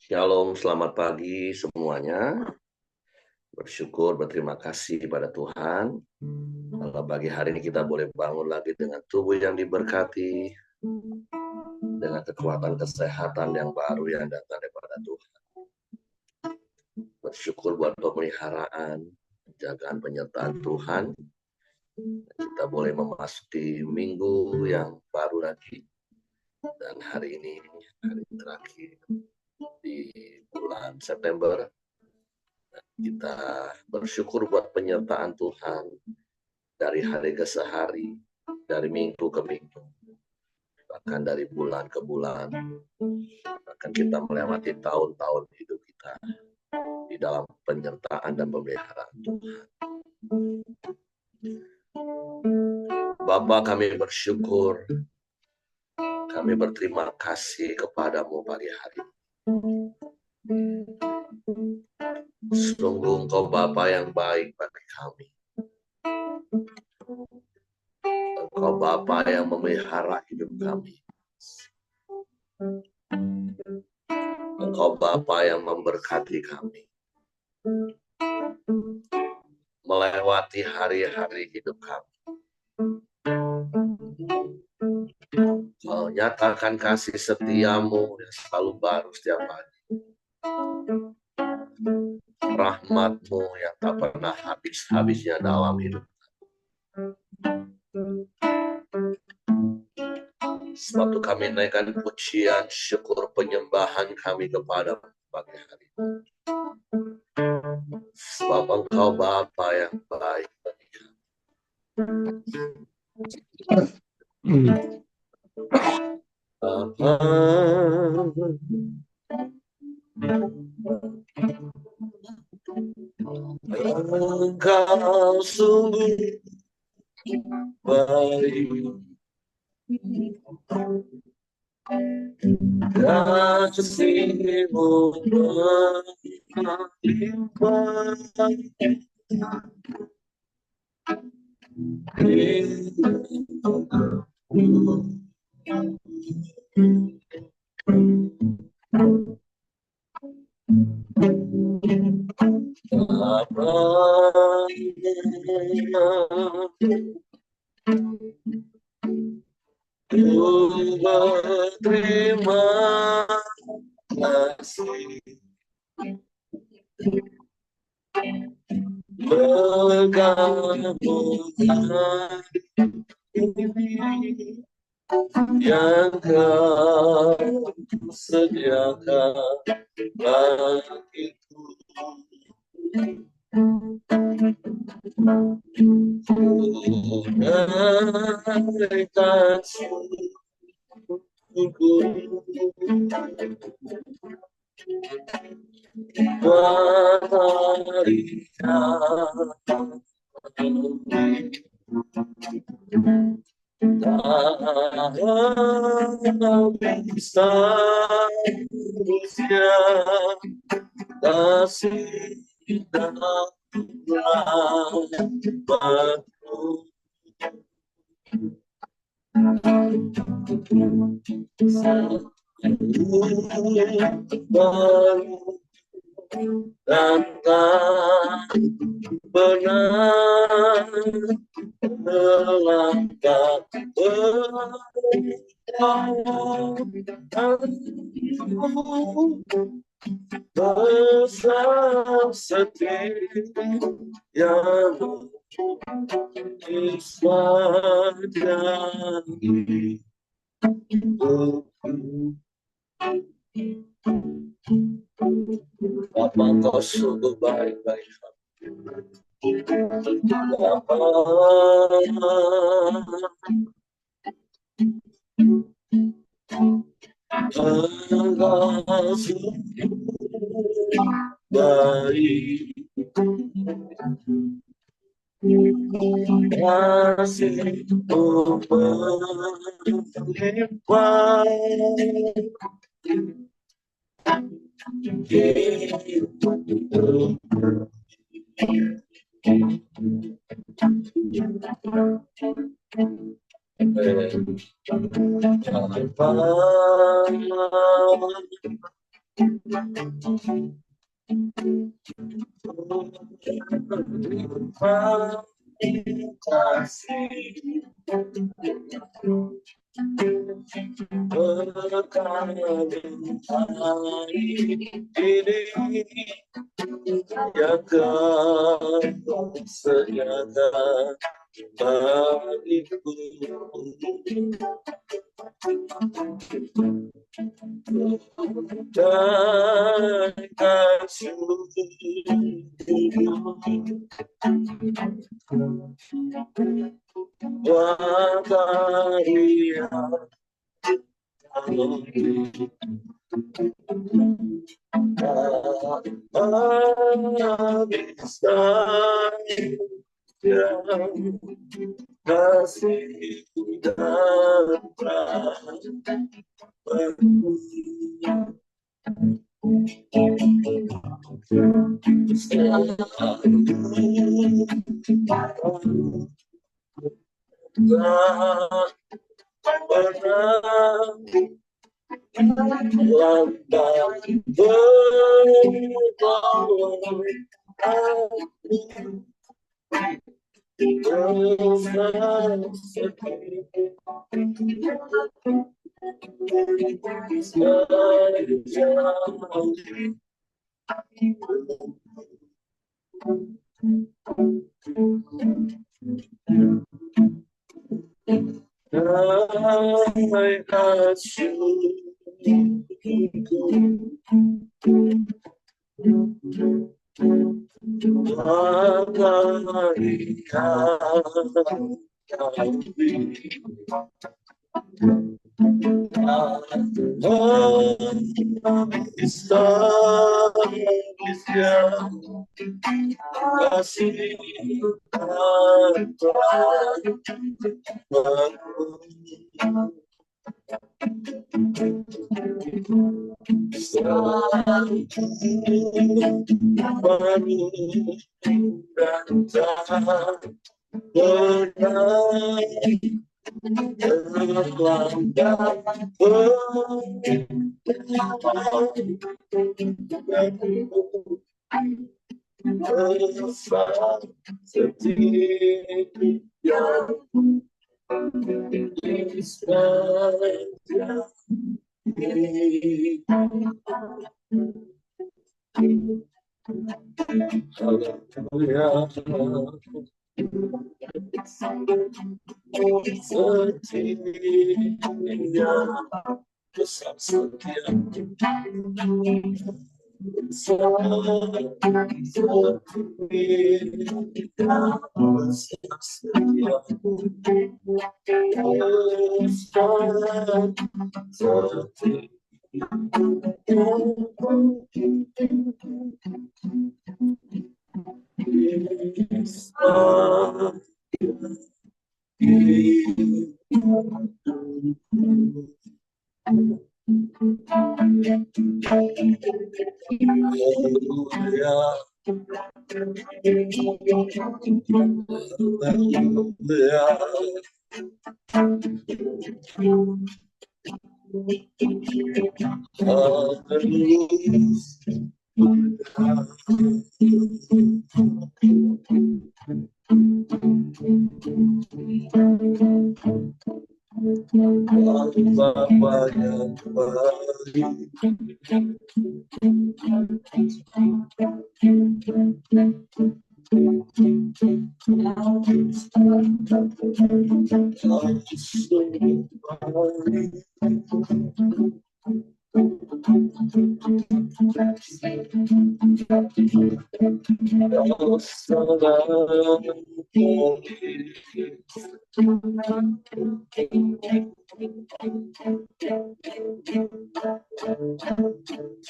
Shalom, selamat pagi semuanya. Bersyukur, berterima kasih kepada Tuhan. Kalau pagi hari ini kita boleh bangun lagi dengan tubuh yang diberkati, dengan kekuatan kesehatan yang baru yang datang daripada Tuhan. Bersyukur buat pemeliharaan, penjagaan, penyertaan Tuhan. Kita boleh memasuki minggu yang baru lagi. Dan hari ini, hari terakhir di bulan September. Kita bersyukur buat penyertaan Tuhan dari hari ke hari, dari minggu ke minggu, bahkan dari bulan ke bulan. Bahkan kita melewati tahun-tahun hidup kita di dalam penyertaan dan pemeliharaan Tuhan. Bapa, kami bersyukur, kami berterima kasih kepadamu pagi hari. Sungguh Engkau Bapa yang baik bagi kami. Engkau Bapa yang memelihara hidup kami. Engkau Bapa yang memberkati kami. Melewati hari-hari hidup kami. Kau nyatakan kasih setiamu yang selalu baru setiap pagi. Rahmatmu yang tak pernah habis-habisnya dalam hidup. Sebab itu kami naikkan pujian, syukur, penyembahan kami kepada pagi hari. Sebab Engkau Bapa yang baik bagi kami. Engkau sungguh baik. Kasih-Mu melimpah terima kasih. Bergabungkan ini yang Kau sediakan bagiku. Naikkan syukurku buat hari tak bisa manusia kasih dan rahmatmu. Baru dan tak benar melangkah besar setiamu sepanjang Bapa, Engkau sungguh baik-baik. Bapa, Engkau sungguh baik. Kasih-Mu melimpah yang kau sediakan bagiku, dan kasih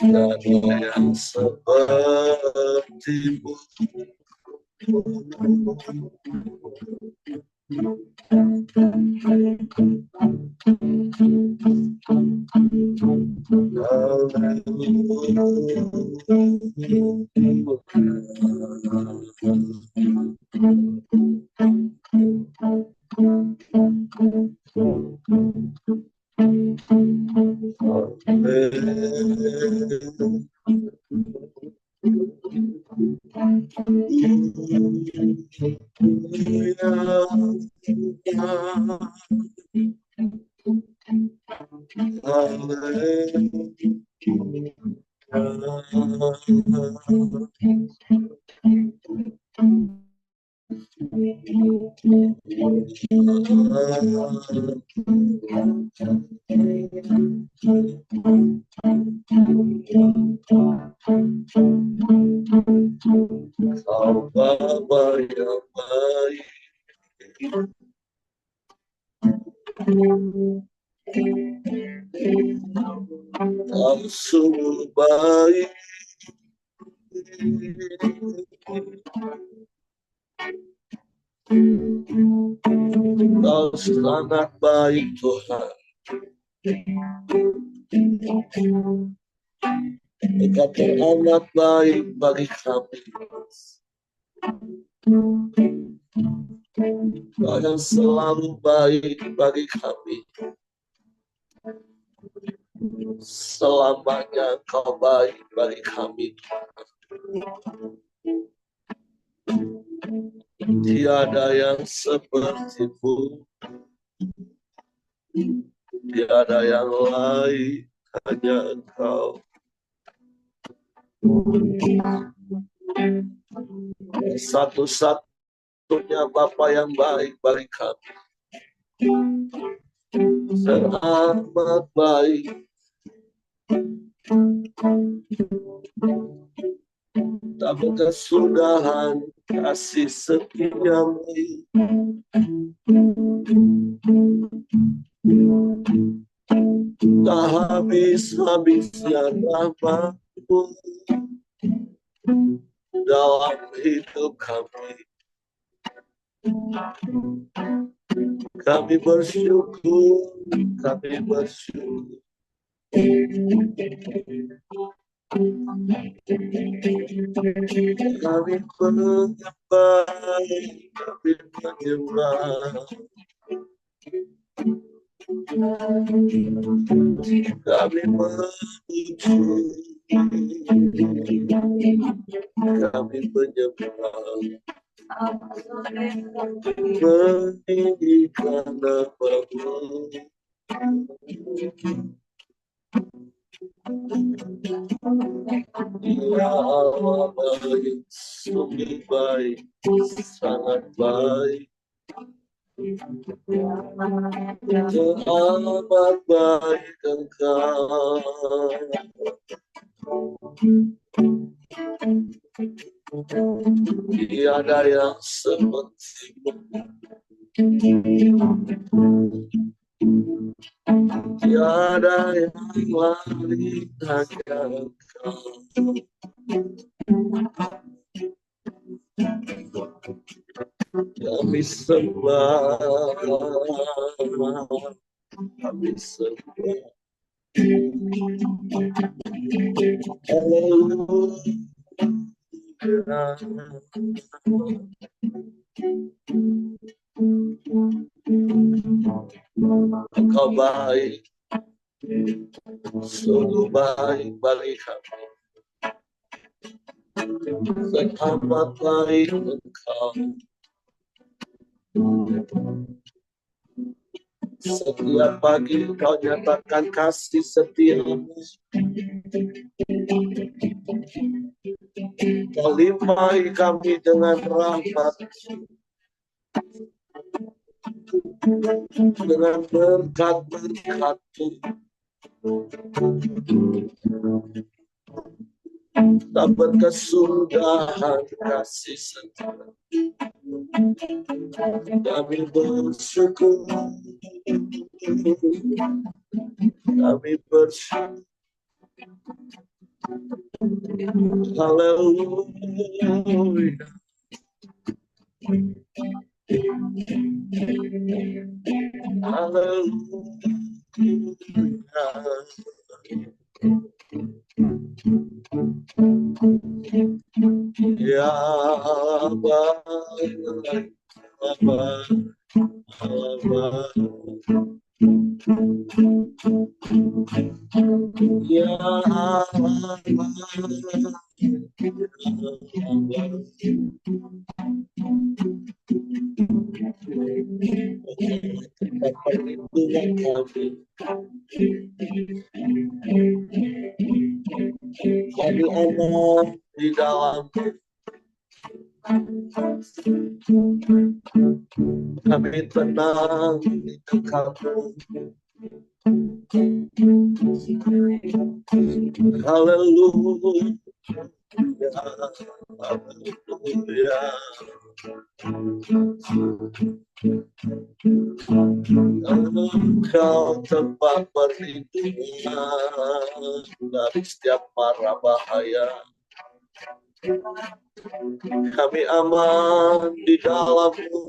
dan yang sepertimu. Kau Bapa yang baik, Kau sungguh baik, Kau sangat baik Tuhan. Engkau teramat baik bagi kami. Kau yang selalu baik bagi kami. Selamanya Kau baik bagi kami. Tiada yang seperti-Mu, tiada yang lain, hanya Engkau. Satu-satunya Bapa yang baik bagi kami. Teramat baik. Tak berkesudahan kasih setia-Mu. Tak habis-habisnya rahmat-Mu dalam hidup kami. Kami bersyukur, kami bersyukur. Kami menyembah, kami menyembah. Kami memuji, kami menyembah, meninggikan nama-Mu. Ya Allah baik, sungguh baik, sangat baik. Teramat baik Engkau. Tiada yang seperti-Mu, tiada yang lain, hanya Engkau. Kami sembah, kami sembah. Engkau baik, sungguh baik bagi kami. Teramat baik Engkau. Setiap pagi Kau nyatakan kasih setia-Mu. Kau limpahi kami dengan rahmat, dengan berkat-berkat-Mu. Tak berkesudahan kasih setia. Kami bersyukur, kami bersyukur. Haleluya. Ya Allah, Ya Allah, perlindungan kami aman di dalam, kami tenang di dekatmu. Haleluya, haleluya. Engkau tempat perlindungan dari setiap mara bahaya. Kami aman di dalam-Mu.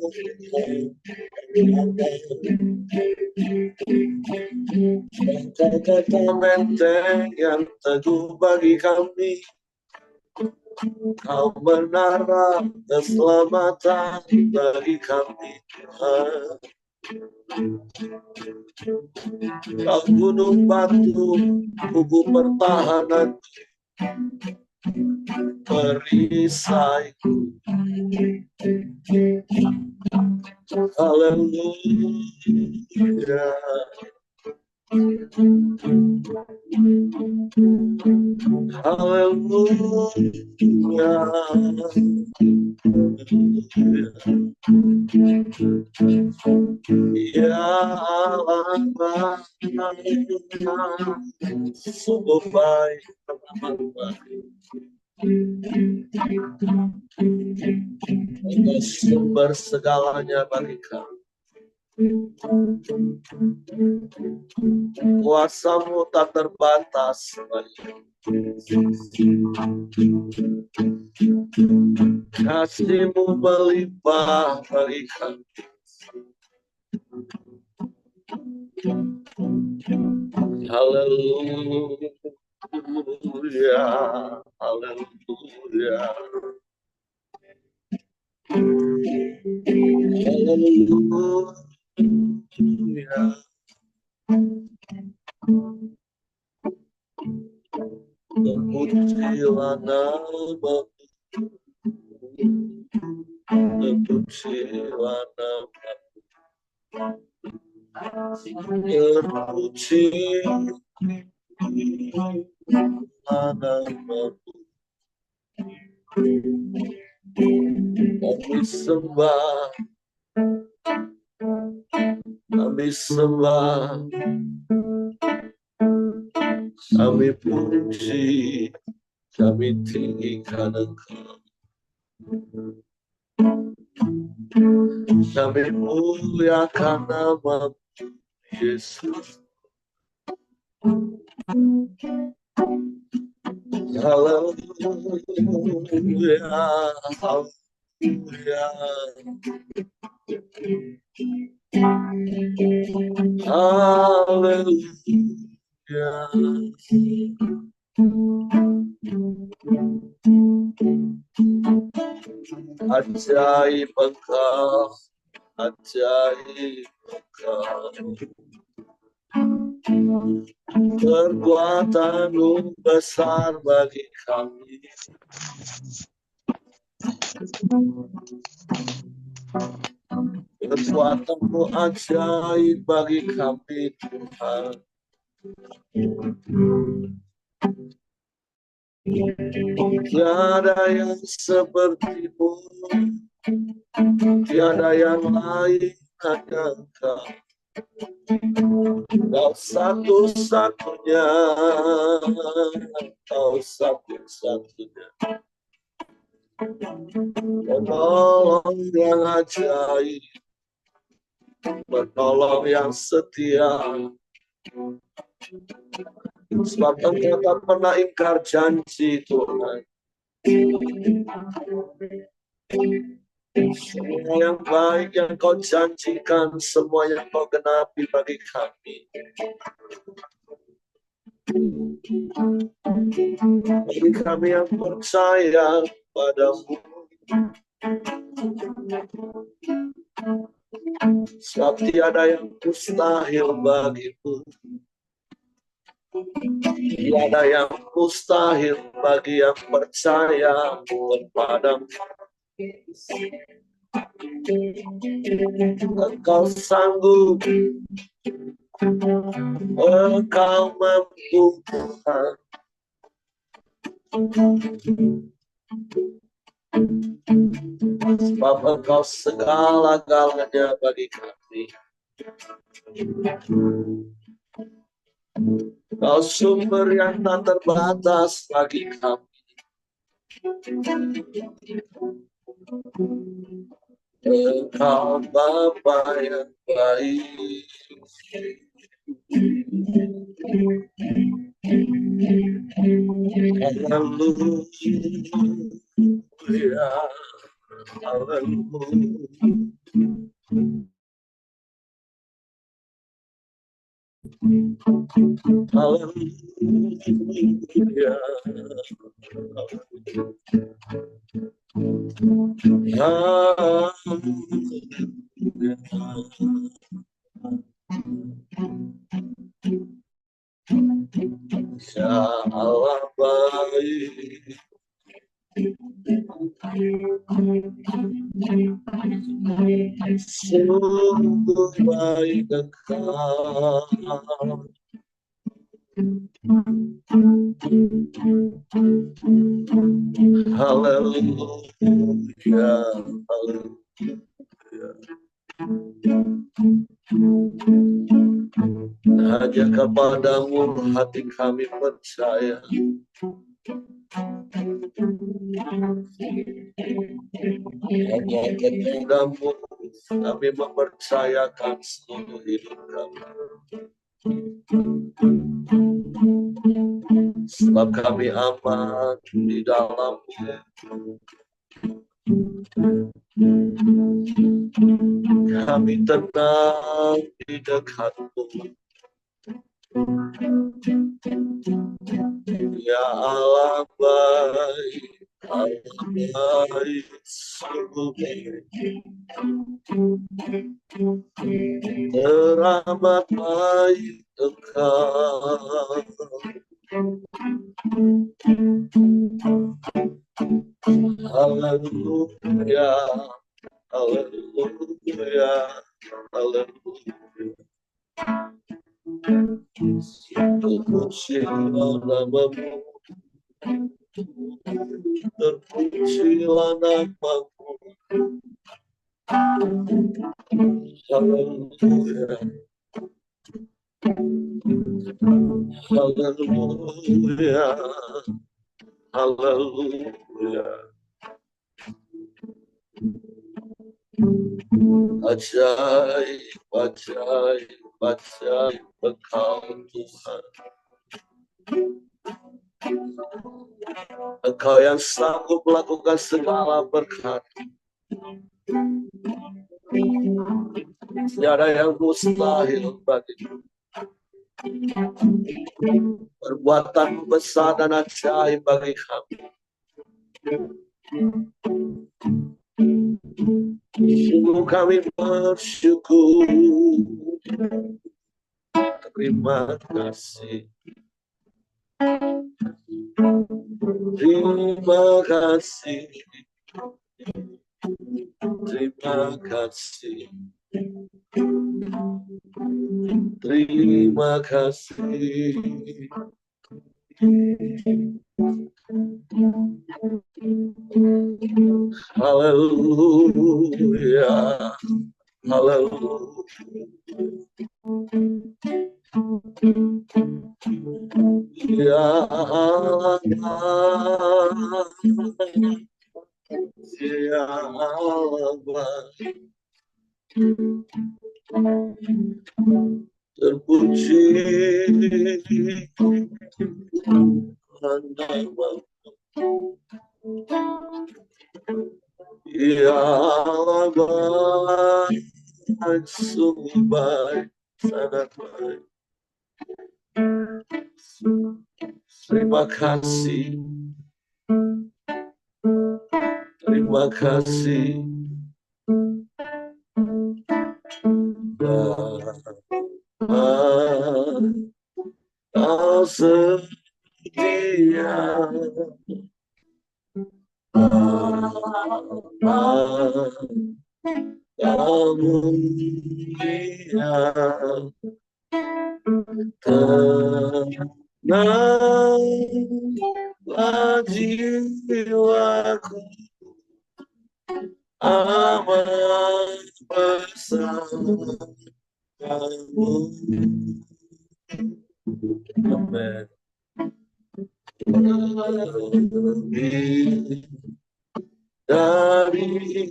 Kata-kata benteng yang teguh bagi kami. Kau menara keselamatan bagi kami, Tuhan. Kau gunung batu, kubu pertahanan, perisaiku. Haleluya. Haleluya. Ya Allah, sungguh baik, Engkau sumber segalanya bagi kami. Kuasa-Mu tak terbatas bagi kami. Kasih-Mu melimpah bagi kami. Haleluya, haleluya. Haleluya. Terpujilah nama-Mu, terpujilah nama-Mu, terpujilah nama-Mu. Kami sembah, kami sembah, kami puji, kami tinggikan Engkau. Kami muliakan nama Yesus. Haleluya, haleluya. Haleluya. Ajaib Engkau, ajaib Engkau. Perbuatan-Mu besar bagi kami. Perbuatan-Mu ajaib bagi kami, Tuhan. Tiada yang seperti-Mu, tiada yang lain, hanya Engkau. Kau satu-satunya, Kau satu-satunya. Penolong yang ajaib, penolong yang setia. Sebab Engkau tak pernah ingkar janji, Tuhan. Semua yang baik yang Kau janjikan, semua yang Kau genapi bagi kami. Bagi kami yang percaya padamu. Sebab tiada yang mustahil bagimu. Tiada yang mustahil bagi yang percaya kepadamu. Engkau sanggup, Engkau mampu, Tuhan. Sebab Engkau segala-galanya bagi kami. Engkau sumber yang tak terbatas bagi kami. Engkau Bapa yang baik. Haleluya, haleluya, Ya Allah baik. Sungguh baik Engkau. Haleluya, haleluya. Hanya kepadamu hati kami percaya. Hanya kepadamu kami mempercayakan seluruh hidup kami. Sebab kami aman di dalam-Mu. Kami tenang di dekat-Mu. Ya Allah baik, Allah baik, sungguh baik. Teramat baik Engkau. Haleluya, haleluya, haleluya. Terpujilah nama-Mu, terpujilah nama-Mu. Haleluya, haleluya, haleluya. Ajaib, ajaib, ajaib Engkau Tuhan. Engkau yang sanggup melakukan segala berkat. Tiada yang mustahil bagimu. Perbuatan besar dan ajaib bagi kami. Sungguh kami bersyukur. Terima kasih. Terima kasih. Terima kasih. Terima kasih. Haleluya, haleluya. Ya Allah, ya Allah, terpuji nama-Mu. Ya Allah baik, sungguh baik, sangat baik. Terima kasih. Terima kasih. Kau setia, Kau mulia, tenanglah jiwaku, aman bersamamu. Amen. Lebih dari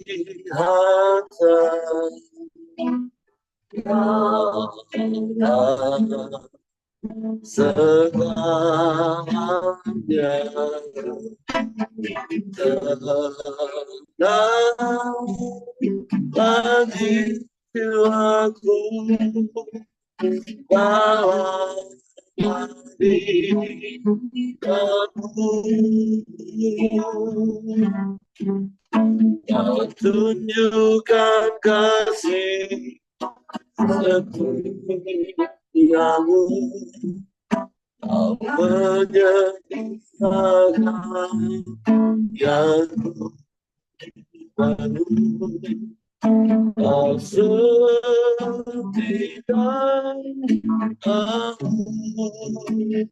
harta segalanya, tenanglah jiwaku, dalam Kau tunjukkan kasih setiamu, Kau menyediakan yang baru. Kau setia, Kau mulia,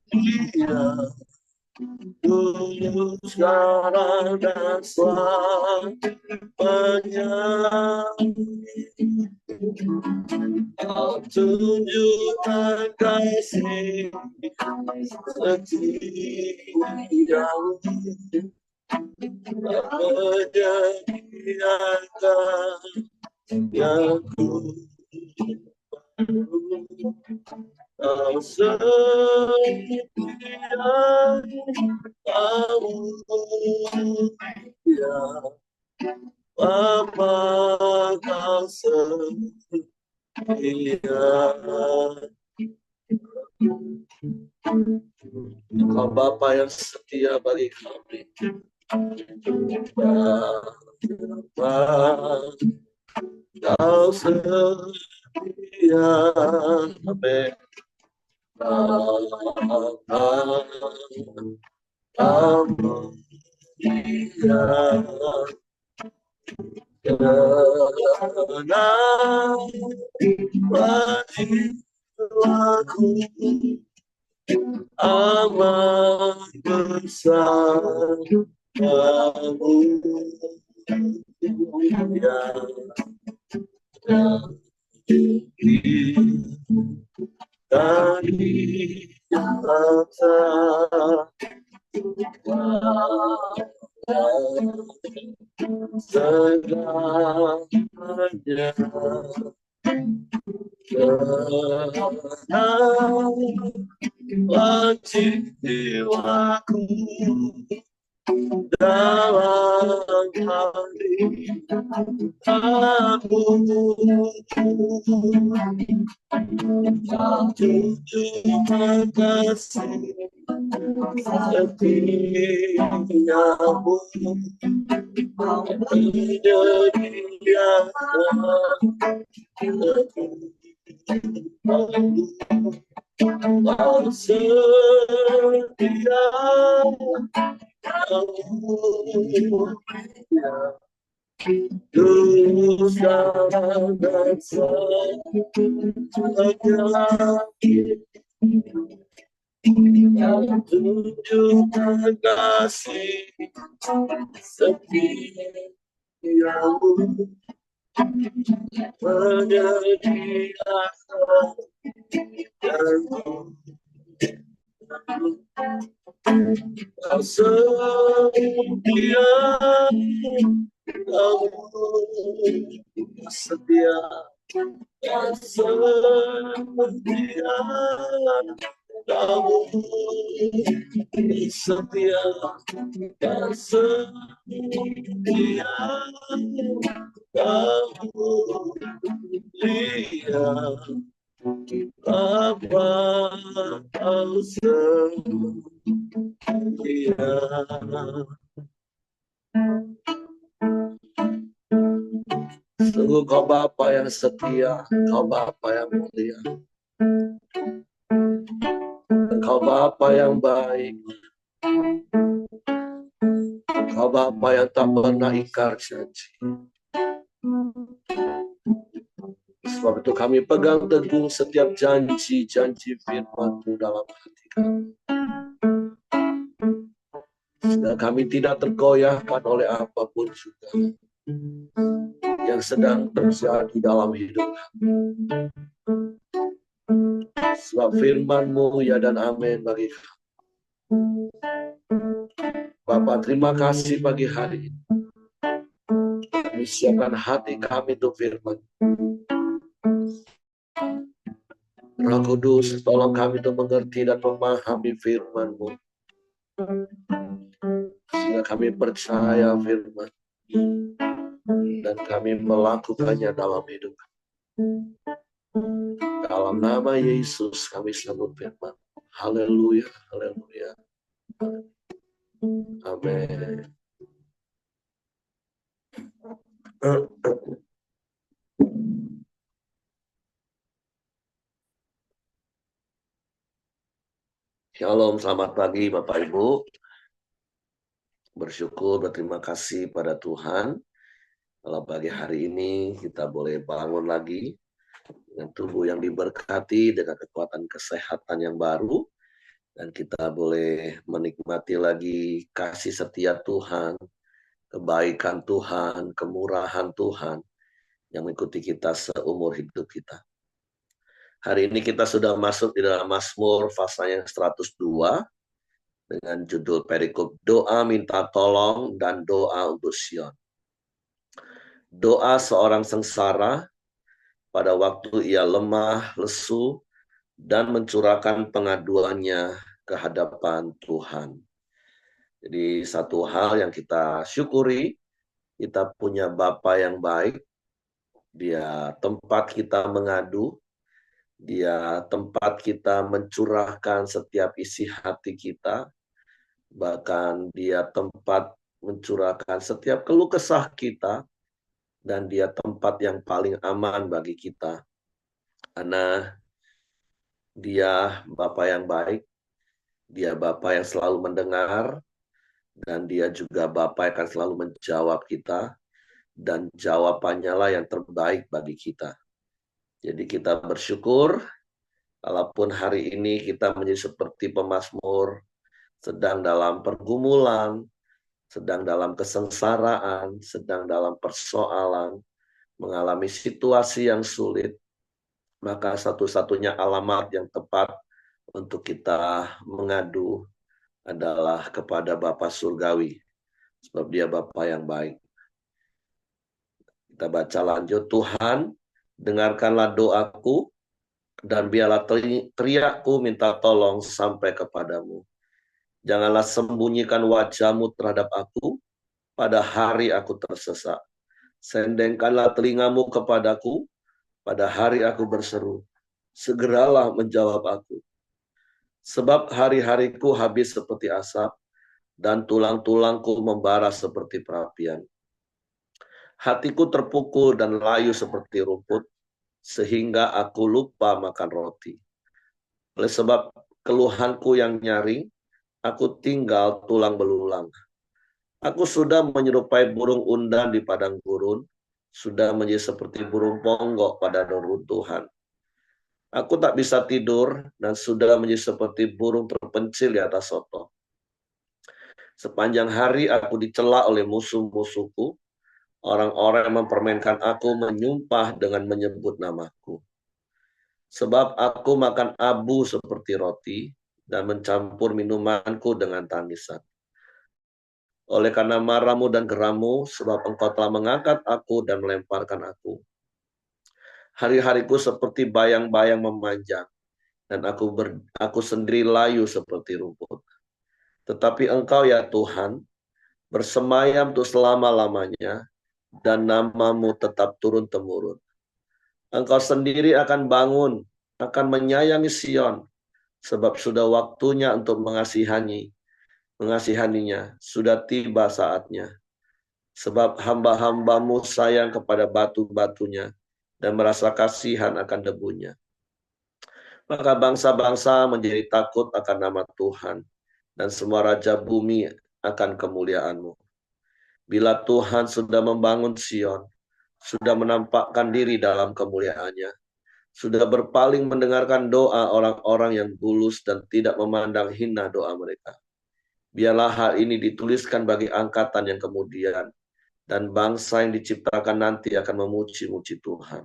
dulu, sekarang, dan selamanya. Kau tunjukkan kasih setiamu, Kau menyediakan yang ku Kau setia, Kau mulia, Bapa Kau setia. Kau Bapa yang setia bagi kami. Bapa Kau setia. Amin. Kau mulia, tenanglah jiwaku, aman bersamamu. Ya, dari mata segalanya, tenanglah jiwaku, dalam hati aku. Kau tunjukkan kasih setiamu, Kau menyediakan Kau setia, Kau mulia, dulu, sekarang, dan selamanya. Kau tunjukkan kasih setiamu, menyediakan yang Kau setia, Kau setia, Kau setia, Kau setia, Kau setia, Kau mulia, Bapa Kau setia. Sungguh Kau Bapa yang setia, Kau Bapa yang mulia. Kau Bapa yang baik, Kau Bapa yang tak pernah ingkar janji. Sebab itu kami pegang teguh setiap janji-janji firman-Mu dalam hati kami. Sehingga kami tidak tergoyahkan oleh apapun juga yang sedang terjadi dalam hidup kami. Sebab firman-Mu ya dan amin bagi kami. Bapa, terima kasih pagi hari ini. Kami siapkan hati kami untuk firman. Roh Kudus, tolong kami untuk mengerti dan memahami firman-Mu. Sehingga kami percaya firman. Dan kami melakukannya dalam hidup kami. Dalam nama Yesus kami sambut firman. Haleluya, haleluya. Amin. Shalom, selamat pagi Bapak Ibu. Bersyukur, berterima kasih pada Tuhan. Kalau pagi hari ini kita boleh bangun lagi dengan tubuh yang diberkati, dengan kekuatan kesehatan yang baru. Dan kita boleh menikmati lagi kasih setia Tuhan, kebaikan Tuhan, kemurahan Tuhan yang mengikuti kita seumur hidup kita. Hari ini kita sudah masuk di dalam Mazmur pasal yang 102 dengan judul perikop doa minta tolong dan doa untuk Sion. Doa seorang sengsara pada waktu ia lemah, lesu, dan mencurahkan pengaduannya ke hadapan Tuhan. Jadi satu hal yang kita syukuri, kita punya Bapa yang baik, Dia tempat kita mengadu, Dia tempat kita mencurahkan setiap isi hati kita, bahkan Dia tempat mencurahkan setiap keluh kesah kita, dan Dia tempat yang paling aman bagi kita. Karena Dia Bapa yang baik, Dia Bapa yang selalu mendengar, dan Dia juga Bapa yang akan selalu menjawab kita, dan jawabannya lah yang terbaik bagi kita. Jadi kita bersyukur, walaupun hari ini kita menjadi seperti pemazmur, sedang dalam pergumulan, sedang dalam kesengsaraan, sedang dalam persoalan, mengalami situasi yang sulit, maka satu-satunya alamat yang tepat untuk kita mengadu adalah kepada Bapa Surgawi, sebab Dia Bapa yang baik. Kita baca lanjut, Tuhan, dengarkanlah doaku, dan biarlah teriakku minta tolong sampai kepadamu. Janganlah sembunyikan wajah-Mu terhadap aku pada hari aku tersesat. Sendengkanlah telingamu kepadaku pada hari aku berseru. Segeralah menjawab aku. Sebab hari-hariku habis seperti asap, dan tulang-tulangku membara seperti perapian. Hatiku terpukul dan layu seperti rumput, sehingga aku lupa makan roti. Oleh sebab keluhanku yang nyaring, aku tinggal tulang belulang. Aku sudah menyerupai burung undan di padang gurun, sudah menjadi seperti burung ponggok pada reruntuhan. Aku tak bisa tidur dan sudah menjadi seperti burung terpencil di atas soto. Sepanjang hari aku dicela oleh musuh-musuhku. Orang-orang yang mempermainkan aku menyumpah dengan menyebut namaku. Sebab aku makan abu seperti roti dan mencampur minumanku dengan tangisan. Oleh karena marahmu dan gerammu, sebab engkau telah mengangkat aku dan melemparkan aku. Hari-hariku seperti bayang-bayang memanjang, dan aku sendiri layu seperti rumput. Tetapi engkau ya Tuhan, bersemayam untuk selama-lamanya, dan namamu tetap turun-temurun. Engkau sendiri akan bangun, akan menyayangi Sion, sebab sudah waktunya untuk mengasihaninya, sudah tiba saatnya. Sebab hamba-hambamu sayang kepada batu-batunya, dan merasa kasihan akan debunya. Maka bangsa-bangsa menjadi takut akan nama Tuhan, dan semua raja bumi akan kemuliaan-Mu. Bila Tuhan sudah membangun Sion, sudah menampakkan diri dalam kemuliaannya, sudah berpaling mendengarkan doa orang-orang yang tulus dan tidak memandang hina doa mereka. Biarlah hal ini dituliskan bagi angkatan yang kemudian, dan bangsa yang diciptakan nanti akan memuji-muji Tuhan.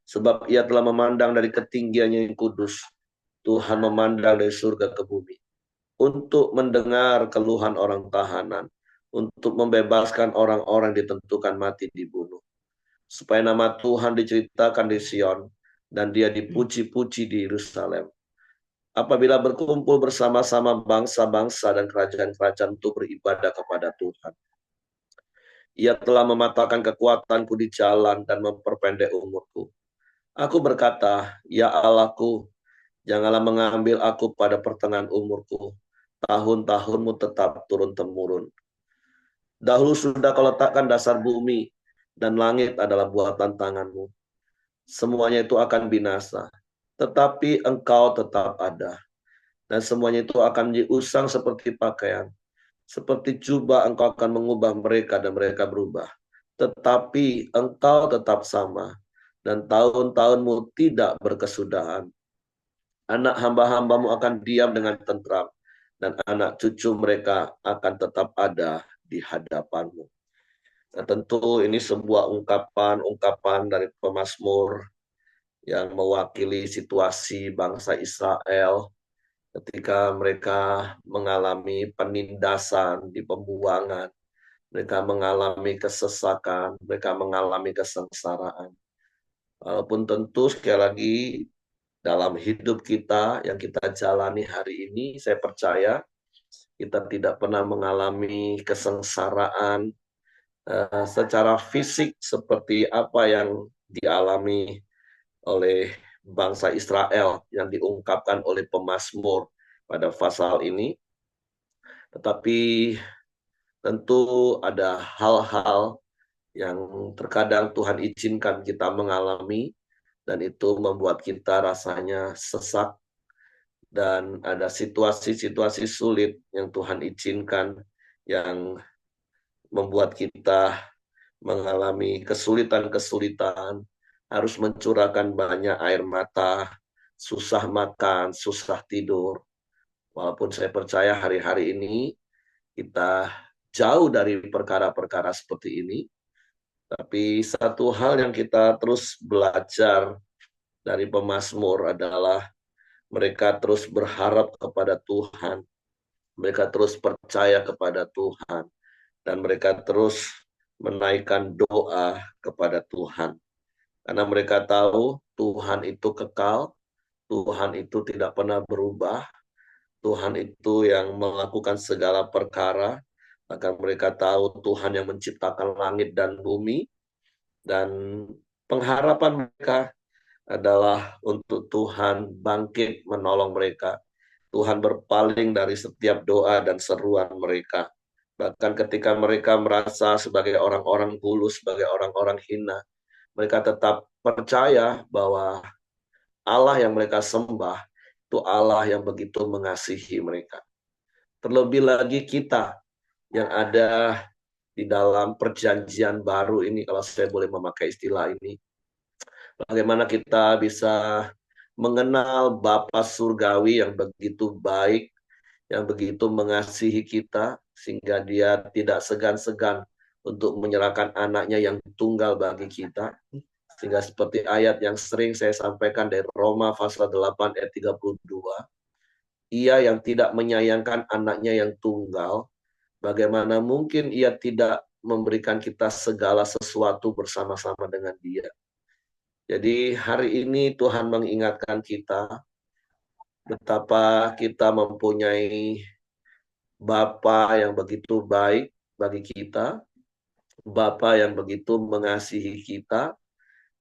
Sebab ia telah memandang dari ketinggiannya yang kudus, Tuhan memandang dari surga ke bumi, untuk mendengar keluhan orang tahanan, untuk membebaskan orang-orang ditentukan mati dibunuh, supaya nama Tuhan diceritakan di Sion, dan dia dipuji-puji di Yerusalem. Apabila berkumpul bersama-sama bangsa-bangsa dan kerajaan-kerajaan untuk beribadah kepada Tuhan. Ia telah mematahkan kekuatanku di jalan dan memperpendek umurku. Aku berkata, ya Allahku, janganlah mengambil aku pada pertengahan umurku. Tahun-tahunmu tetap turun-temurun. Dahulu sudah kau letakkan dasar bumi, dan langit adalah buatan tanganmu. Semuanya itu akan binasa, tetapi engkau tetap ada. Dan semuanya itu akan diusang seperti pakaian. Seperti jubah engkau akan mengubah mereka dan mereka berubah. Tetapi engkau tetap sama, dan tahun-tahunmu tidak berkesudahan. Anak hamba-hambamu akan diam dengan tentram, dan anak cucu mereka akan tetap ada di hadapanmu. Nah, tentu ini sebuah ungkapan dari pemazmur yang mewakili situasi bangsa Israel ketika mereka mengalami penindasan di pembuangan, mereka mengalami kesesakan, mereka mengalami kesengsaraan. Walaupun tentu sekali lagi dalam hidup kita yang kita jalani hari ini, saya percaya kita tidak pernah mengalami kesengsaraan secara fisik seperti apa yang dialami oleh bangsa Israel yang diungkapkan oleh pemazmur pada pasal ini. Tetapi tentu ada hal-hal yang terkadang Tuhan izinkan kita mengalami, dan itu membuat kita rasanya sesak, dan ada situasi-situasi sulit yang Tuhan izinkan, yang membuat kita mengalami kesulitan-kesulitan, harus mencurahkan banyak air mata, susah makan, susah tidur. Walaupun saya percaya hari-hari ini kita jauh dari perkara-perkara seperti ini, tapi satu hal yang kita terus belajar dari pemazmur adalah mereka terus berharap kepada Tuhan, mereka terus percaya kepada Tuhan, dan mereka terus menaikkan doa kepada Tuhan. Karena mereka tahu Tuhan itu kekal, Tuhan itu tidak pernah berubah, Tuhan itu yang melakukan segala perkara. Bahkan mereka tahu Tuhan yang menciptakan langit dan bumi, dan pengharapan mereka adalah untuk Tuhan bangkit menolong mereka. Tuhan berpaling dari setiap doa dan seruan mereka. Bahkan ketika mereka merasa sebagai orang-orang hulu, sebagai orang-orang hina, mereka tetap percaya bahwa Allah yang mereka sembah itu Allah yang begitu mengasihi mereka. Terlebih lagi kita yang ada di dalam perjanjian baru ini, kalau saya boleh memakai istilah ini, bagaimana kita bisa mengenal Bapa Surgawi yang begitu baik, yang begitu mengasihi kita, sehingga dia tidak segan-segan untuk menyerahkan anaknya yang tunggal bagi kita. Sehingga seperti ayat yang sering saya sampaikan dari Roma pasal 8 ayat 32, ia yang tidak menyayangkan anaknya yang tunggal, bagaimana mungkin ia tidak memberikan kita segala sesuatu bersama-sama dengan dia. Jadi hari ini Tuhan mengingatkan kita betapa kita mempunyai Bapa yang begitu baik bagi kita, Bapa yang begitu mengasihi kita,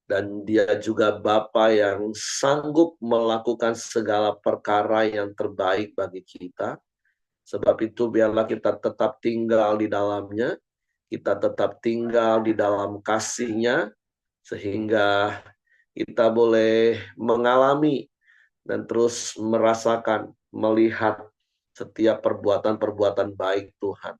dan dia juga Bapa yang sanggup melakukan segala perkara yang terbaik bagi kita. Sebab itu biarlah kita tetap tinggal di dalamnya, kita tetap tinggal di dalam kasih-Nya, sehingga kita boleh mengalami dan terus merasakan, melihat setiap perbuatan-perbuatan baik Tuhan.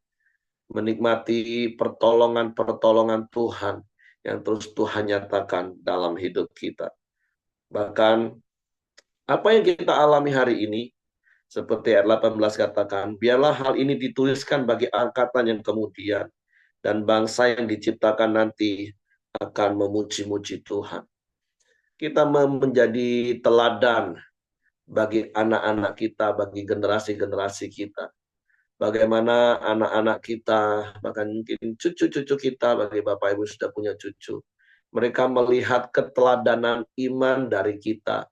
Menikmati pertolongan-pertolongan Tuhan yang terus Tuhan nyatakan dalam hidup kita. Bahkan apa yang kita alami hari ini, seperti ayat 18 katakan, biarlah hal ini dituliskan bagi angkatan yang kemudian, dan bangsa yang diciptakan nanti akan memuji-muji Tuhan. Kita menjadi teladan bagi anak-anak kita, bagi generasi-generasi kita. Bagaimana anak-anak kita, bahkan mungkin cucu-cucu kita, bagi Bapak Ibu sudah punya cucu. Mereka melihat keteladanan iman dari kita.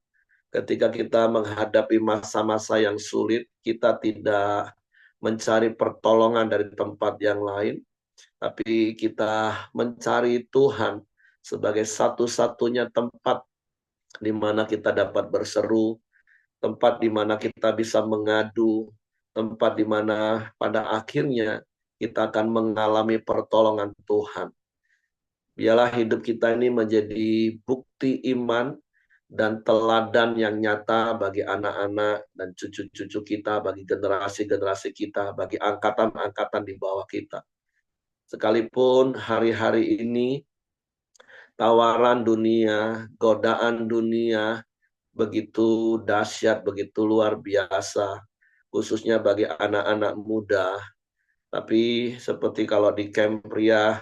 Ketika kita menghadapi masa-masa yang sulit, kita tidak mencari pertolongan dari tempat yang lain, tapi kita mencari Tuhan sebagai satu-satunya tempat di mana kita dapat berseru, tempat di mana kita bisa mengadu, tempat di mana pada akhirnya kita akan mengalami pertolongan Tuhan. Biarlah hidup kita ini menjadi bukti iman dan teladan yang nyata bagi anak-anak dan cucu-cucu kita, bagi generasi-generasi kita, bagi angkatan-angkatan di bawah kita. Sekalipun hari-hari ini tawaran dunia, godaan dunia begitu dahsyat, begitu luar biasa, khususnya bagi anak-anak muda. Tapi seperti kalau di camp pria,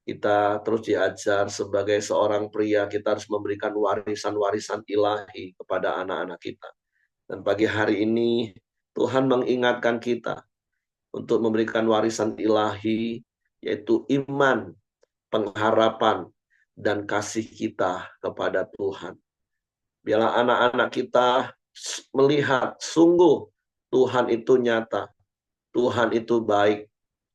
kita terus diajar sebagai seorang pria, kita harus memberikan warisan-warisan ilahi kepada anak-anak kita. Dan pagi hari ini, Tuhan mengingatkan kita untuk memberikan warisan ilahi, yaitu iman, pengharapan, dan kasih kita kepada Tuhan. Biarlah anak-anak kita melihat sungguh Tuhan itu nyata, Tuhan itu baik.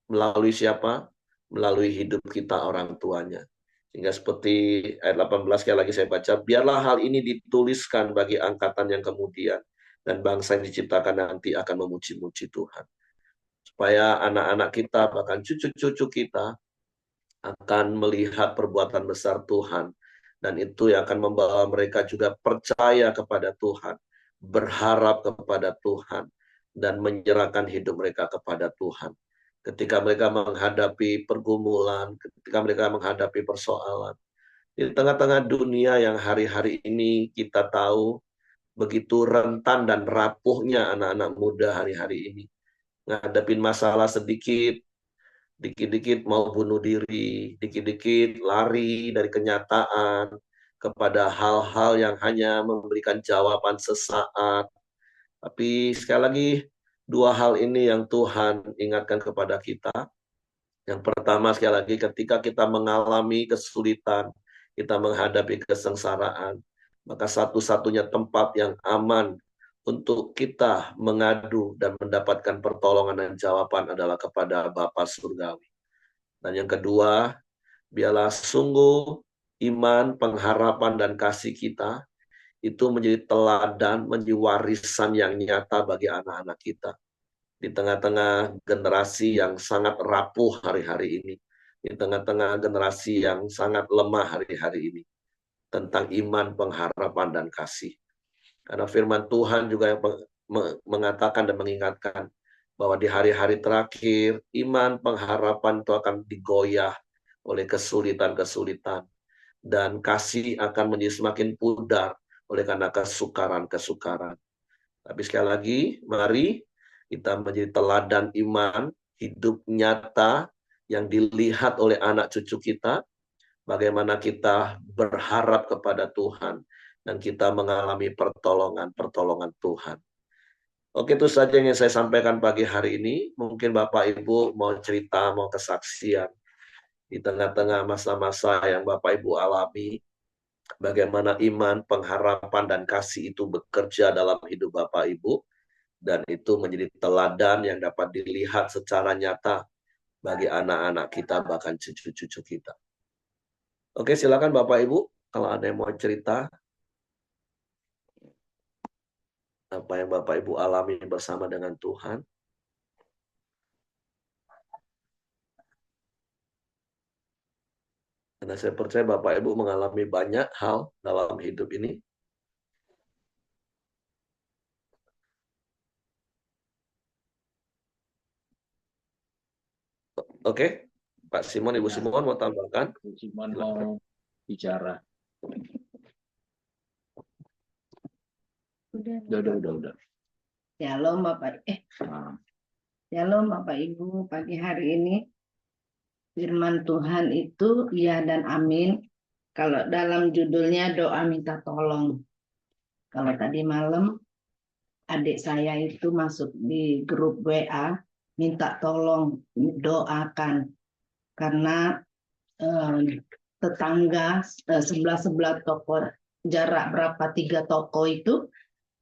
Melalui siapa? Melalui hidup kita orang tuanya. Sehingga seperti ayat 18 sekali lagi saya baca, biarlah hal ini dituliskan bagi angkatan yang kemudian, dan bangsa yang diciptakan nanti akan memuji-muji Tuhan. Supaya anak-anak kita, bahkan cucu-cucu kita, akan melihat perbuatan besar Tuhan. Dan itu yang akan membawa mereka juga percaya kepada Tuhan, berharap kepada Tuhan, dan menyerahkan hidup mereka kepada Tuhan. Ketika mereka menghadapi pergumulan, ketika mereka menghadapi persoalan, di tengah-tengah dunia yang hari-hari ini kita tahu begitu rentan dan rapuhnya anak-anak muda hari-hari ini. Ngadepin masalah sedikit, dikit-dikit mau bunuh diri, dikit-dikit lari dari kenyataan kepada hal-hal yang hanya memberikan jawaban sesaat. Tapi sekali lagi, dua hal ini yang Tuhan ingatkan kepada kita. Yang pertama sekali lagi, ketika kita mengalami kesulitan, kita menghadapi kesengsaraan, maka satu-satunya tempat yang aman untuk kita mengadu dan mendapatkan pertolongan dan jawaban adalah kepada Bapa Surgawi. Dan yang kedua, biarlah sungguh iman, pengharapan, dan kasih kita itu menjadi teladan, menjadi warisan yang nyata bagi anak-anak kita. Di tengah-tengah generasi yang sangat rapuh hari-hari ini, di tengah-tengah generasi yang sangat lemah hari-hari ini, tentang iman, pengharapan, dan kasih. Karena firman Tuhan juga yang mengatakan dan mengingatkan bahwa di hari-hari terakhir, iman, pengharapan itu akan digoyah oleh kesulitan-kesulitan. Dan kasih akan menjadi semakin pudar oleh karena kesukaran-kesukaran. Tapi sekali lagi, mari kita menjadi teladan iman, hidup nyata yang dilihat oleh anak cucu kita, bagaimana kita berharap kepada Tuhan, dan kita mengalami pertolongan-pertolongan Tuhan. Oke, itu saja yang saya sampaikan pagi hari ini. Mungkin Bapak Ibu mau cerita, mau kesaksian di tengah-tengah masa-masa yang Bapak Ibu alami, bagaimana iman, pengharapan, dan kasih itu bekerja dalam hidup Bapak Ibu, dan itu menjadi teladan yang dapat dilihat secara nyata bagi anak-anak kita, bahkan cucu-cucu kita. Oke, silakan Bapak Ibu, kalau ada yang mau cerita, apa yang Bapak Ibu alami bersama dengan Tuhan. Karena saya percaya Bapak Ibu mengalami banyak hal dalam hidup ini. Oke, Pak Simon, Ibu Ya, Simon mau tambahkan? Bu Simon Silakan. mau bicara. Udah. Shalom Bapak, Nah, Shalom Bapak Ibu. Pagi hari ini firman Tuhan itu iya dan amin. Kalau dalam judulnya doa minta tolong. Kalau tadi malam adik saya itu masuk di grup WA minta tolong doakan karena tetangga sebelah-sebelah toko jarak berapa 3 toko itu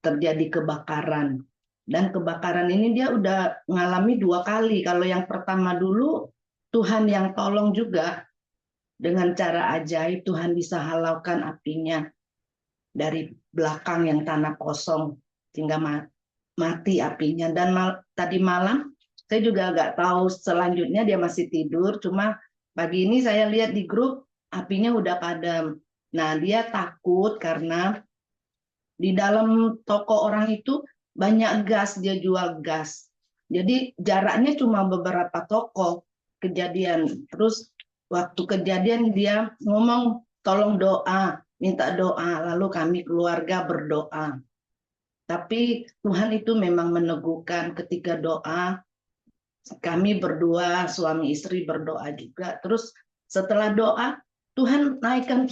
terjadi kebakaran. Dan kebakaran ini dia udah ngalami 2 kali. Kalau yang pertama dulu Tuhan yang tolong juga dengan cara ajaib, Tuhan bisa halaukan apinya dari belakang yang tanah kosong sehingga mati apinya. Dan tadi malam saya juga nggak tahu selanjutnya dia masih tidur. Cuma pagi ini saya lihat di grup apinya udah padam. Nah dia takut karena di dalam toko orang itu banyak gas, dia jual gas. Jadi jaraknya cuma beberapa toko kejadian. Terus waktu kejadian dia ngomong tolong doa, minta doa. Lalu kami keluarga berdoa. Tapi Tuhan itu memang meneguhkan ketika doa. Kami berdua, suami istri berdoa juga. Terus setelah doa, Tuhan naikkan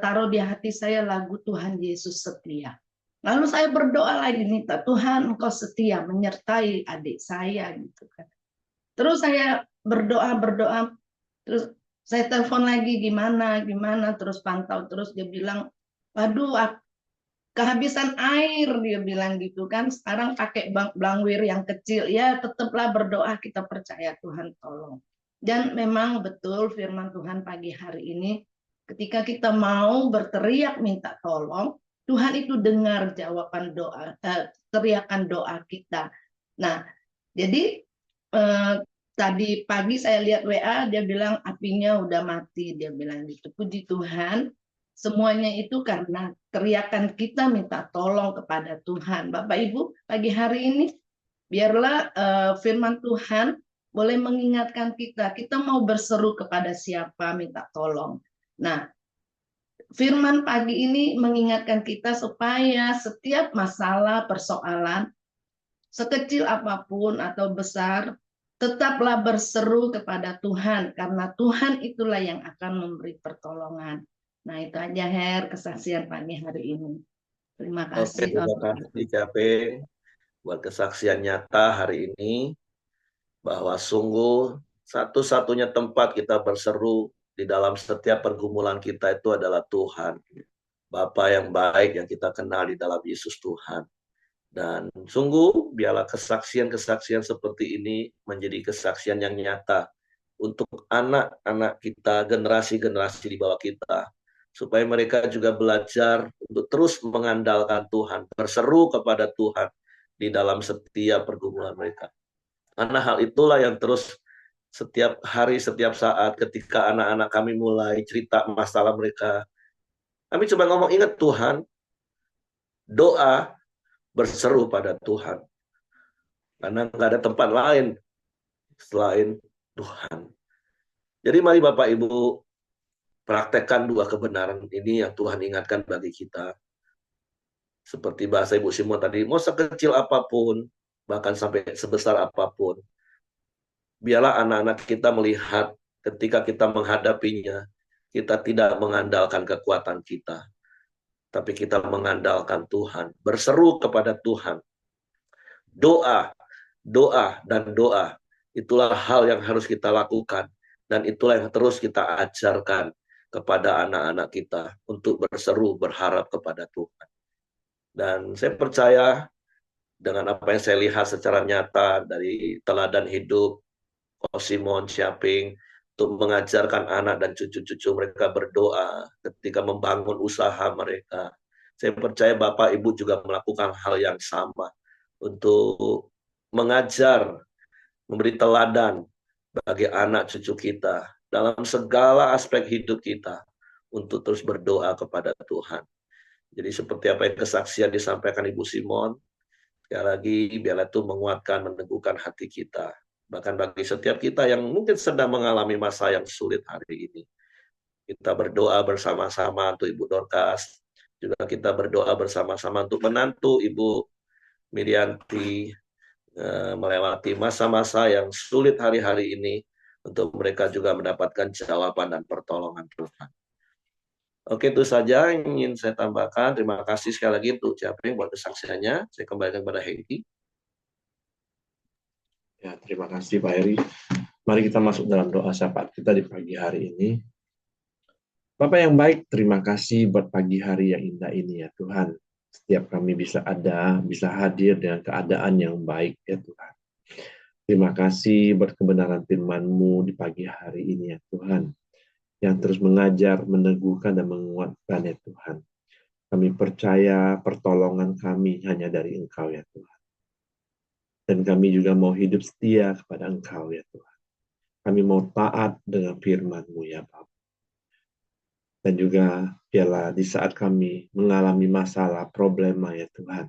taruh di hati saya lagu Tuhan Yesus Setia. Lalu saya berdoa lagi, minta Tuhan Engkau setia menyertai adik saya gitu kan. Terus saya berdoa, terus saya telepon lagi gimana, terus pantau, terus dia bilang, waduh kehabisan air, dia bilang gitu kan. Sekarang pakai blangwir yang kecil, ya tetaplah berdoa, kita percaya Tuhan tolong. Dan memang betul firman Tuhan pagi hari ini, ketika kita mau berteriak minta tolong, Tuhan itu dengar jawaban doa, teriakan doa kita. Nah, jadi tadi pagi saya lihat WA, dia bilang apinya udah mati, dia bilang gitu. Puji Tuhan, semuanya itu karena teriakan kita minta tolong kepada Tuhan. Bapak Ibu, pagi hari ini biarlah firman Tuhan boleh mengingatkan kita mau berseru kepada siapa minta tolong. Nah, firman pagi ini mengingatkan kita supaya setiap masalah, persoalan, sekecil apapun atau besar, tetaplah berseru kepada Tuhan, karena Tuhan itulah yang akan memberi pertolongan. Nah, itu aja Her, kesaksian pagi hari ini. Terima Oke, kasih. terima kasih Cape buat kesaksian nyata hari ini bahwa sungguh satu-satunya tempat kita berseru di dalam setiap pergumulan kita itu adalah Tuhan. Bapa yang baik yang kita kenal di dalam Yesus Tuhan. Dan sungguh biarlah kesaksian-kesaksian seperti ini menjadi kesaksian yang nyata untuk anak-anak kita, generasi-generasi di bawah kita. Supaya mereka juga belajar untuk terus mengandalkan Tuhan, berseru kepada Tuhan di dalam setiap pergumulan mereka. Karena hal itulah yang terus setiap hari, setiap saat ketika anak-anak kami mulai cerita masalah mereka, kami coba ngomong, ingat Tuhan, doa, berseru pada Tuhan. Karena nggak ada tempat lain selain Tuhan. Jadi mari Bapak Ibu praktekkan dua kebenaran ini yang Tuhan ingatkan bagi kita. Seperti bahasa Ibu Simon tadi, mau sekecil apapun, bahkan sampai sebesar apapun, biarlah anak-anak kita melihat ketika kita menghadapinya, kita tidak mengandalkan kekuatan kita, tapi kita mengandalkan Tuhan, berseru kepada Tuhan. Doa, doa, dan doa, itulah hal yang harus kita lakukan, dan itulah yang terus kita ajarkan kepada anak-anak kita untuk berseru, berharap kepada Tuhan. Dan saya percaya dengan apa yang saya lihat secara nyata dari teladan hidup Simon Siaping untuk mengajarkan anak dan cucu-cucu mereka berdoa ketika membangun usaha mereka. Saya percaya Bapak Ibu juga melakukan hal yang sama untuk mengajar, memberi teladan bagi anak cucu kita dalam segala aspek hidup kita untuk terus berdoa kepada Tuhan. Jadi seperti apa yang kesaksian disampaikan Ibu Simon, sekali lagi biarlah itu menguatkan, meneguhkan hati kita Bahkan bagi setiap kita yang mungkin sedang mengalami masa yang sulit hari ini. Kita berdoa bersama-sama untuk Ibu Dorcas. Juga kita berdoa bersama-sama untuk menantu Ibu Mirianti, melewati masa-masa yang sulit hari-hari ini, untuk mereka juga mendapatkan jawaban dan pertolongan Tuhan. Oke, itu saja yang ingin saya tambahkan. Terima kasih sekali lagi untuk Japri buat kesaksiannya. Saya kembalikan kepada Heidi. Ya, terima kasih Pak Heri. Mari kita masuk dalam doa syafaat kita di pagi hari ini. Bapak yang baik, terima kasih buat pagi hari yang indah ini ya Tuhan. Setiap kami bisa ada, bisa hadir dengan keadaan yang baik ya Tuhan. Terima kasih buat kebenaran firman-Mu di pagi hari ini ya Tuhan. Yang terus mengajar, meneguhkan, dan menguatkan ya Tuhan. Kami percaya pertolongan kami hanya dari Engkau ya Tuhan. Dan kami juga mau hidup setia kepada Engkau ya Tuhan. Kami mau taat dengan firman-Mu ya Bapa. Dan juga biarlah di saat kami mengalami masalah, problema ya Tuhan,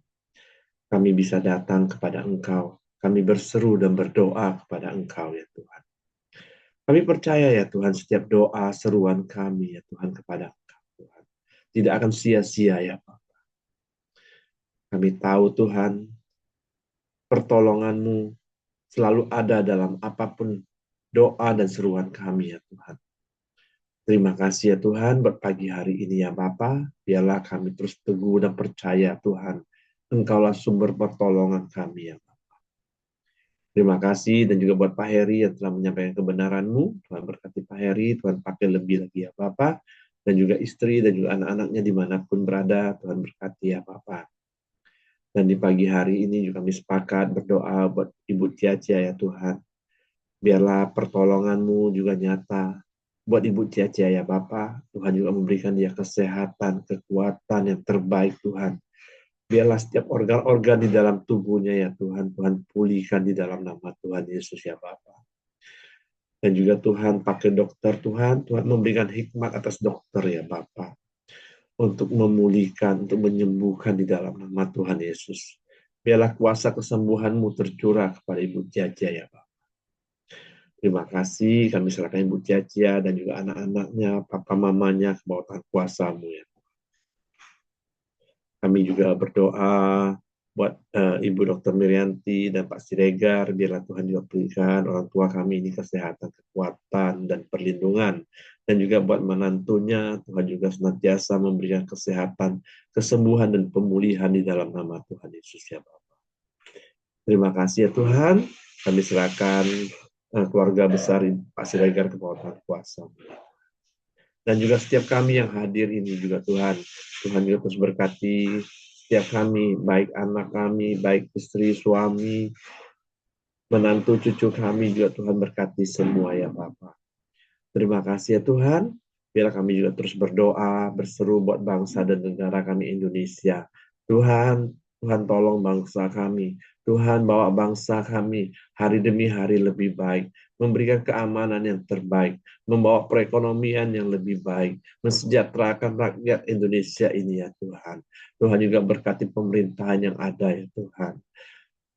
kami bisa datang kepada Engkau. Kami berseru dan berdoa kepada Engkau ya Tuhan. Kami percaya ya Tuhan, setiap doa, seruan kami ya Tuhan kepada Engkau Tuhan, tidak akan sia-sia ya Bapa. Kami tahu Tuhan, pertolongan-Mu selalu ada dalam apapun doa dan seruan kami ya Tuhan. Terima kasih ya Tuhan buat pagi hari ini ya Bapa. Biarlah kami terus teguh dan percaya Tuhan, Engkaulah sumber pertolongan kami ya Bapa. Terima kasih dan juga buat Pak Heri yang telah menyampaikan kebenaran-Mu. Tuhan berkati Pak Heri, Tuhan pakai lebih lagi ya Bapa. Dan juga istri dan juga anak-anaknya dimanapun berada, Tuhan berkati ya Bapa. Dan di pagi hari ini juga kami sepakat berdoa buat Ibu Cia-Cia ya Tuhan. Biarlah pertolongan-Mu juga nyata buat Ibu Cia-Cia ya Bapa. Tuhan juga memberikan dia kesehatan, kekuatan yang terbaik Tuhan. Biarlah setiap organ-organ di dalam tubuhnya ya Tuhan, Tuhan pulihkan di dalam nama Tuhan Yesus ya Bapa. Dan juga Tuhan pakai dokter Tuhan, Tuhan memberikan hikmat atas dokter ya Bapa. Untuk memulihkan, untuk menyembuhkan di dalam nama Tuhan Yesus. Biarlah kuasa kesembuhan-Mu tercurah kepada Ibu Cia-Cia ya Bapa. Terima kasih, kami serahkan Ibu Cia-Cia dan juga anak-anaknya, papa mamanya ke bawah tangan kuasa-Mu ya. Kami juga berdoa buat Ibu Dr. Mirianti dan Pak Siregar, biarlah Tuhan juga berikan orang tua kami ini kesehatan, kekuatan, dan perlindungan. Dan juga buat menantunya, Tuhan juga senantiasa memberikan kesehatan, kesembuhan, dan pemulihan di dalam nama Tuhan Yesus ya Bapa. Terima kasih ya Tuhan, kami serahkan keluarga besar Pak Siregar ke bawah tangan kuasa. Dan juga setiap kami yang hadir ini juga Tuhan juga terus berkati setiap kami, baik anak kami, baik istri, suami, menantu, cucu kami juga Tuhan berkati semua ya Bapa. Terima kasih ya Tuhan, biarlah kami juga terus berdoa, berseru buat bangsa dan negara kami Indonesia. Tuhan tolong bangsa kami. Tuhan bawa bangsa kami hari demi hari lebih baik, memberikan keamanan yang terbaik, membawa perekonomian yang lebih baik, mensejahterakan rakyat Indonesia ini ya Tuhan. Tuhan juga berkati pemerintahan yang ada ya Tuhan.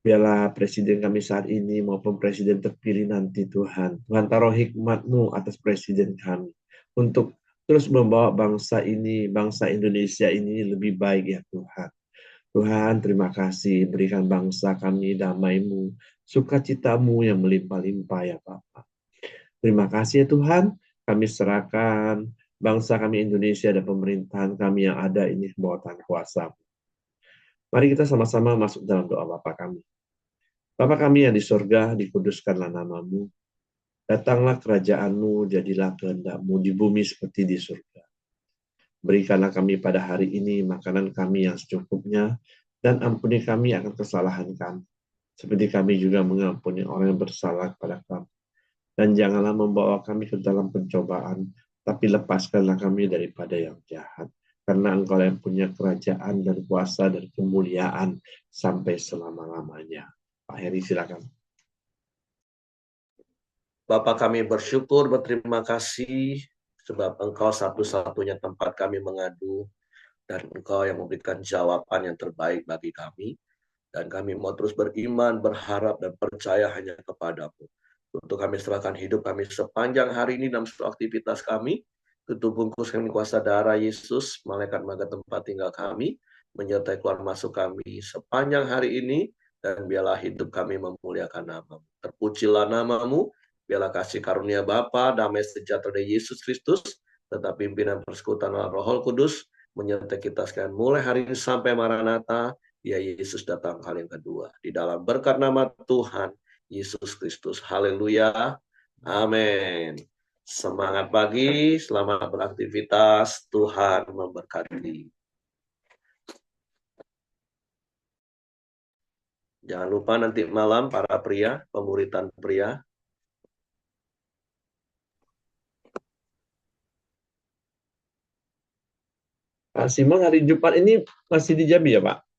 Biarlah presiden kami saat ini maupun presiden terpilih nanti Tuhan. Tuhan taruh hikmat-Mu atas presiden kami untuk terus membawa bangsa ini, bangsa Indonesia ini lebih baik ya Tuhan. Tuhan, terima kasih berikan bangsa kami damai-Mu, sukacita-Mu yang melimpah-limpah ya Bapa. Terima kasih ya Tuhan, kami serahkan bangsa kami Indonesia dan pemerintahan kami yang ada ini ke bawah tangan kuasa-Mu. Mari kita sama-sama masuk dalam doa Bapa kami. Bapa kami yang di surga, dikuduskanlah nama-Mu. Datanglah kerajaan-Mu, jadilah kehendak-Mu di bumi seperti di surga. Berikanlah kami pada hari ini makanan kami yang secukupnya, dan ampuni kami akan kesalahan kami, seperti kami juga mengampuni orang yang bersalah kepada kami. Dan janganlah membawa kami ke dalam pencobaan, tapi lepaskanlah kami daripada yang jahat. Karena Engkau yang punya kerajaan dan kuasa dan kemuliaan sampai selama-lamanya. Pak Heri, silakan. Bapak kami bersyukur, berterima kasih, sebab Engkau satu-satunya tempat kami mengadu, dan Engkau yang memberikan jawaban yang terbaik bagi kami. Dan kami mau terus beriman, berharap, dan percaya hanya kepadamu. Untuk kami serahkan hidup kami sepanjang hari ini dalam seluruh aktivitas kami. Tutup bungkus kami kuasa darah Yesus, malaikat maga tempat tinggal kami, menyertai keluar masuk kami sepanjang hari ini, dan biarlah hidup kami memuliakan nama-Mu. Terpujilah nama-Mu, biarlah kasih karunia Bapa, damai sejahtera dari Yesus Kristus, tetap pimpinan persekutuan Roh Kudus, menyertai kita sekalian mulai hari ini sampai Maranatha, ya Yesus datang kali yang kedua. Di dalam berkat nama Tuhan Yesus Kristus. Haleluya. Amin. Semangat pagi, selamat beraktivitas. Tuhan memberkati. Jangan lupa nanti malam para pria, pemuritan pria. Pak Simon hari Jumat ini masih di Jambi ya Pak?